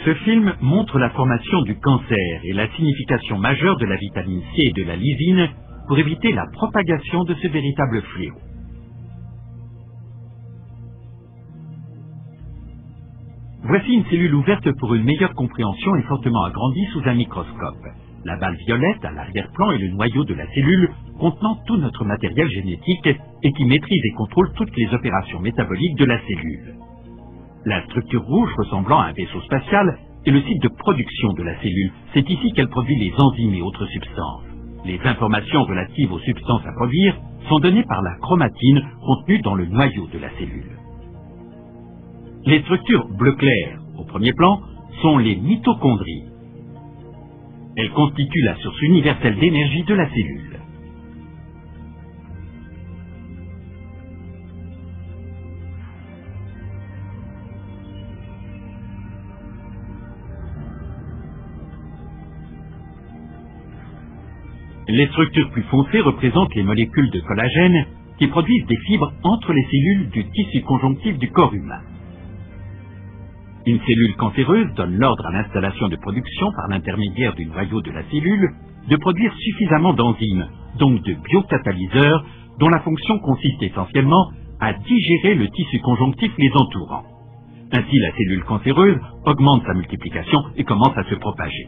Ce film montre la formation du cancer et la signification majeure de la vitamine C et de la lysine pour éviter la propagation de ce véritable fléau. Voici une cellule ouverte pour une meilleure compréhension et fortement agrandie sous un microscope. La balle violette à l'arrière-plan est le noyau de la cellule contenant tout notre matériel génétique et qui maîtrise et contrôle toutes les opérations métaboliques de la cellule. La structure rouge ressemblant à un vaisseau spatial est le site de production de la cellule. C'est ici qu'elle produit les enzymes et autres substances. Les informations relatives aux substances à produire sont données par la chromatine contenue dans le noyau de la cellule. Les structures bleu clair, au premier plan, sont les mitochondries. Elles constituent la source universelle d'énergie de la cellule. Les structures plus foncées représentent les molécules de collagène qui produisent des fibres entre les cellules du tissu conjonctif du corps humain. Une cellule cancéreuse donne l'ordre à l'installation de production par l'intermédiaire du noyau de la cellule de produire suffisamment d'enzymes, donc de biocatalyseurs, dont la fonction consiste essentiellement à digérer le tissu conjonctif les entourant. Ainsi, la cellule cancéreuse augmente sa multiplication et commence à se propager.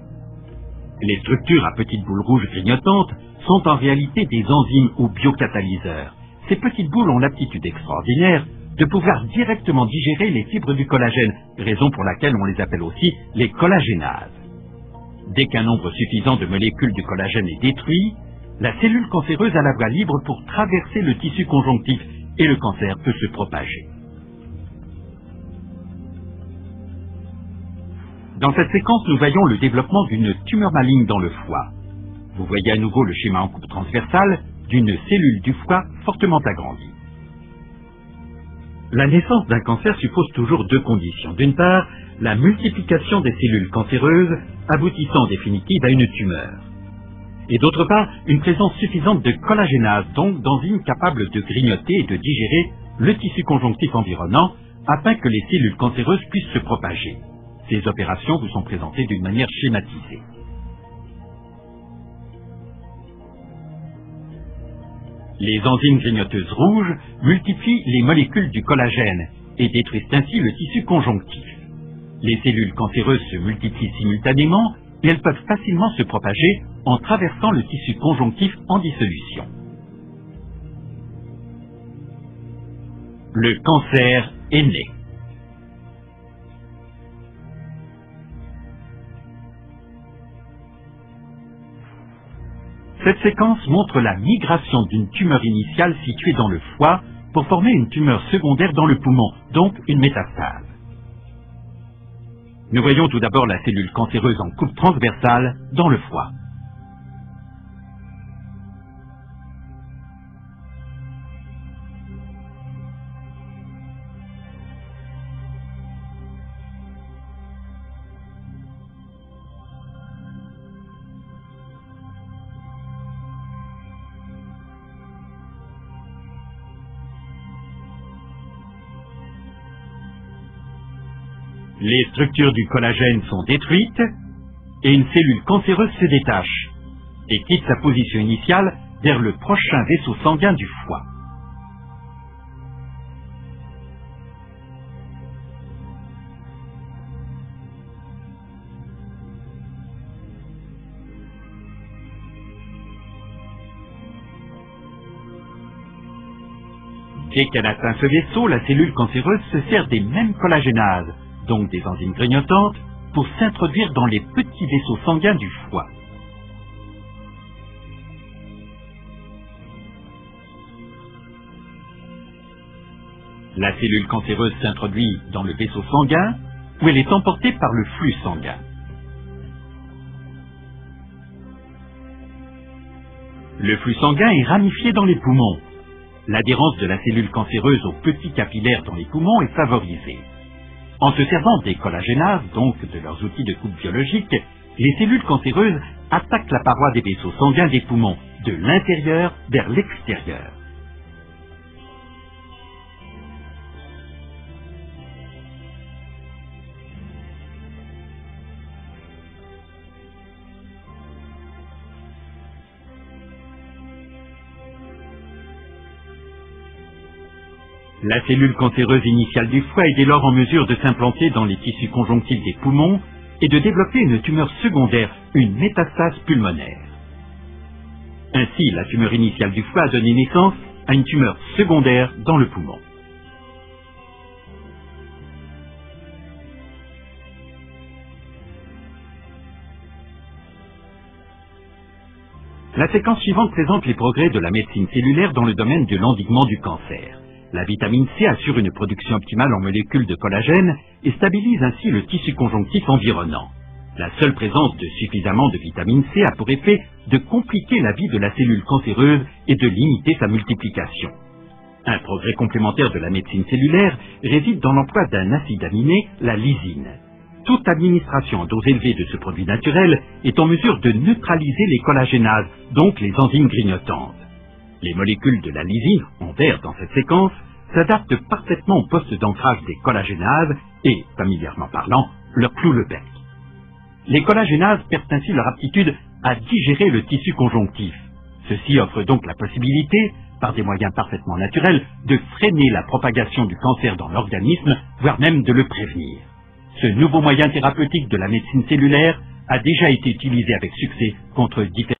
Les structures à petites boules rouges grignotantes sont en réalité des enzymes ou biocatalyseurs. Ces petites boules ont l'aptitude extraordinaire de pouvoir directement digérer les fibres du collagène, raison pour laquelle on les appelle aussi les collagénases. Dès qu'un nombre suffisant de molécules du collagène est détruit, la cellule cancéreuse a la voie libre pour traverser le tissu conjonctif et le cancer peut se propager. Dans cette séquence, nous voyons le développement d'une tumeur maligne dans le foie. Vous voyez à nouveau le schéma en coupe transversale d'une cellule du foie fortement agrandie. La naissance d'un cancer suppose toujours deux conditions. D'une part, la multiplication des cellules cancéreuses aboutissant en définitive à une tumeur. Et d'autre part, une présence suffisante de collagénase, donc d'enzymes capables de grignoter et de digérer le tissu conjonctif environnant afin que les cellules cancéreuses puissent se propager. Ces opérations vous sont présentées d'une manière schématisée. Les enzymes grignoteuses rouges multiplient les molécules du collagène et détruisent ainsi le tissu conjonctif. Les cellules cancéreuses se multiplient simultanément et elles peuvent facilement se propager en traversant le tissu conjonctif en dissolution. Le cancer est né. Cette séquence montre la migration d'une tumeur initiale située dans le foie pour former une tumeur secondaire dans le poumon, donc une métastase. Nous voyons tout d'abord la cellule cancéreuse en coupe transversale dans le foie. Les structures du collagène sont détruites et une cellule cancéreuse se détache et quitte sa position initiale vers le prochain vaisseau sanguin du foie. Dès qu'elle atteint ce vaisseau, la cellule cancéreuse se sert des mêmes collagénases, donc des enzymes grignotantes, pour s'introduire dans les petits vaisseaux sanguins du foie. La cellule cancéreuse s'introduit dans le vaisseau sanguin, où elle est emportée par le flux sanguin. Le flux sanguin est ramifié dans les poumons. L'adhérence de la cellule cancéreuse aux petits capillaires dans les poumons est favorisée. En se servant des collagénases, donc de leurs outils de coupe biologique, les cellules cancéreuses attaquent la paroi des vaisseaux sanguins des poumons, de l'intérieur vers l'extérieur. La cellule cancéreuse initiale du foie est dès lors en mesure de s'implanter dans les tissus conjonctifs des poumons et de développer une tumeur secondaire, une métastase pulmonaire. Ainsi, la tumeur initiale du foie a donné naissance à une tumeur secondaire dans le poumon. La séquence suivante présente les progrès de la médecine cellulaire dans le domaine de l'endiguement du cancer. La vitamine C assure une production optimale en molécules de collagène et stabilise ainsi le tissu conjonctif environnant. La seule présence de suffisamment de vitamine C a pour effet de compliquer la vie de la cellule cancéreuse et de limiter sa multiplication. Un progrès complémentaire de la médecine cellulaire réside dans l'emploi d'un acide aminé, la lysine. Toute administration en dose élevée de ce produit naturel est en mesure de neutraliser les collagénases, donc les enzymes grignotantes. Les molécules de la lysine, en vert dans cette séquence, s'adaptent parfaitement au poste d'ancrage des collagénases et, familièrement parlant, leur clouent le bec. Les collagénases perdent ainsi leur aptitude à digérer le tissu conjonctif. Ceci offre donc la possibilité, par des moyens parfaitement naturels, de freiner la propagation du cancer dans l'organisme, voire même de le prévenir. Ce nouveau moyen thérapeutique de la médecine cellulaire a déjà été utilisé avec succès contre différents